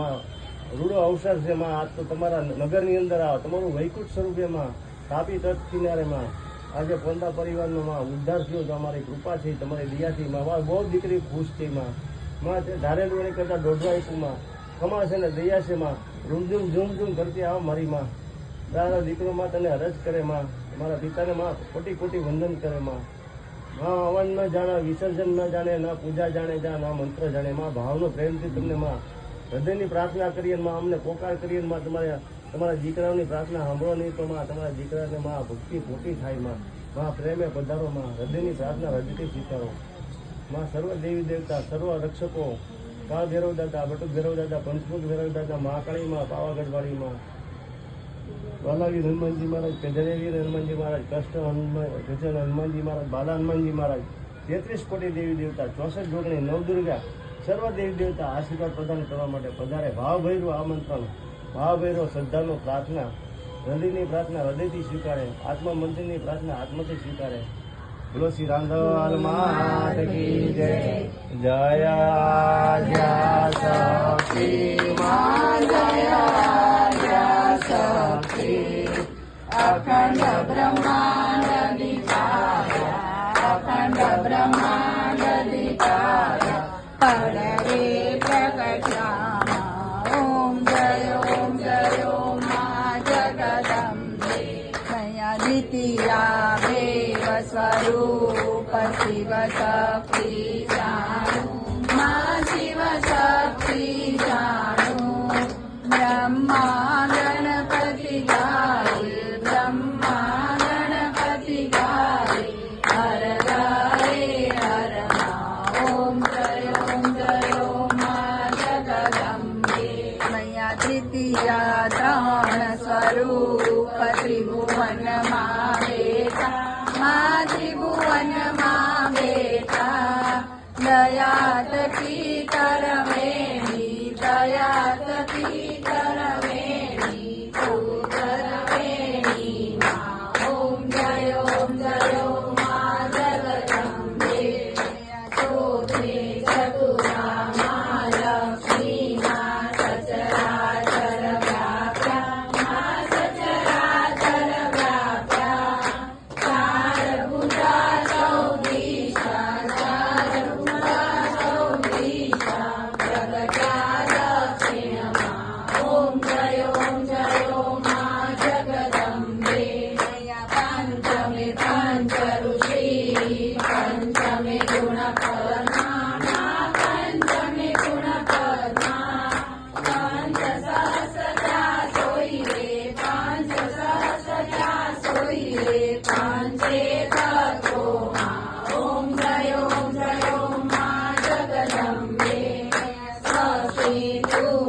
માં રૂડો અવસર છે માં. આજ તો તમારા નગરની અંદર આવો, તમારું વૈકુંઠ સ્વરૂપે માં, તાપી તટ કિનારે માં આજે પોંદા પરિવારનો માં ઉદ્ધાર થયો. તો અમારી કૃપા છે, તમારી દયાથી માં બહુ દીકરી ખુશ થઈ માં. તે ધારેલું એની કરતાં દોઢવા આપ્યું માં. ખમા છે ને દયા છે માં. રૂમઝૂમ ઝૂમ કરતી આવો મારી માં. તારા દીકરો માં તને હરજ કરે માં. મારા પિતાને માં કોટી કોટી વંદન કરે માં. હવન ન જાણે, વિસર્જન ન જાણે, ના પૂજા જાણે ના મંત્ર જાણે માં. ભાવનો પ્રેમથી તમને માં હૃદયની પ્રાર્થના કરીએ માં, અમને પોકાર કરીએ માં. તમારા દીકરાઓની પ્રાર્થના સાંભળો નહીં તો માં તમારા દીકરાને માં ભક્તિ ખોટી થાય માં. પ્રેમે પધારો માં. હૃદયની પ્રાર્થના હૃદયથી સ્વીકારો માં. સર્વ દેવી દેવતા, સર્વ રક્ષકો, કાળ ભૈરવ દાદા, બટુક ભૈરવ દાદા, પંચમુખ ભૈરવ દાદા, મહાકાળી માં, પાવાગઢવાળી માં, બાલાવી હનુમાનજી મહારાજ, પેઢરેવી હનુમાનજી મહારાજ, કષ્ટ ગજન હનુમાનજી મહારાજ, બાલા હનુમાનજી મહારાજ, 33 કોટી દેવી દેવતા, 64 જોગણી, નવદુર્ગા, સર્વ દેવી દેવતા આશીર્વાદ પ્રદાન કરવા માટે પધારે. ભાવ ભૈરવ આમંત્રણ, ભાવ ભૈરવ શ્રદ્ધાનો પ્રાર્થના, હૃદયની પ્રાર્થના હૃદયથી સ્વીકારે, આત્મા મંત્રની પ્રાર્થના આત્માથી સ્વીકારે. બોલો શ્રી રામદયાલ માત કી જય. જય શક્તિ માં, જય શક્તિ. અખંડ બ્રહ્માંડ દિપાયા, અખંડ બ્રહ્માંડ દિપાયા, પડરે પ્રગટ્યામાં. ઓમ જય ઓમ મા જગદંબે. મયા દ્વિતીયા દેવ સ્વરૂપ શિવ શક્તિ જાણું, મા શિવ શક્તિ જાણું. બ્રહ્મા ગણપતિ ગાય, બ્રહ્મા ગણપતિ ગાય, હર ગાય હર મા. ઓમ જય ઓમ મા જગદંબે. મયા તૃતીયા ત્રણ સ્વરૂપ ત્રિભુવનમાં બેઠા, મા ત્રિભુવનમાં બેઠા. દયાતકી કરવેણી, દયાતકી કરવેણી, તું કરવેણી મા. ઓમ જય ઓમ મા જગદંબે. ચોથે ચતુરા મા લક્ષ્મી મા, સચરાચર વ્યાપ્યા, મા સચરાચર વ્યાપ્યા. ચાર ભુજા ચૌદીશા, ચાર ભુજા ચૌદીશા, પ્રગટ્યા દક્ષિણમાં. ઓમ જય મા જગદંબે. પંચમે પંચ ઋષિ, પંચમે ગુણ પદ્મા, પંચમે ગુણ પદ્મા. પાંચ સહસ્રા સોઈ રે, પાંચ સહસ્રા સોઈ રે, પાંચે તત્વોમાં. ઓમ જય ઓમ મા જગદંબે. સખી તું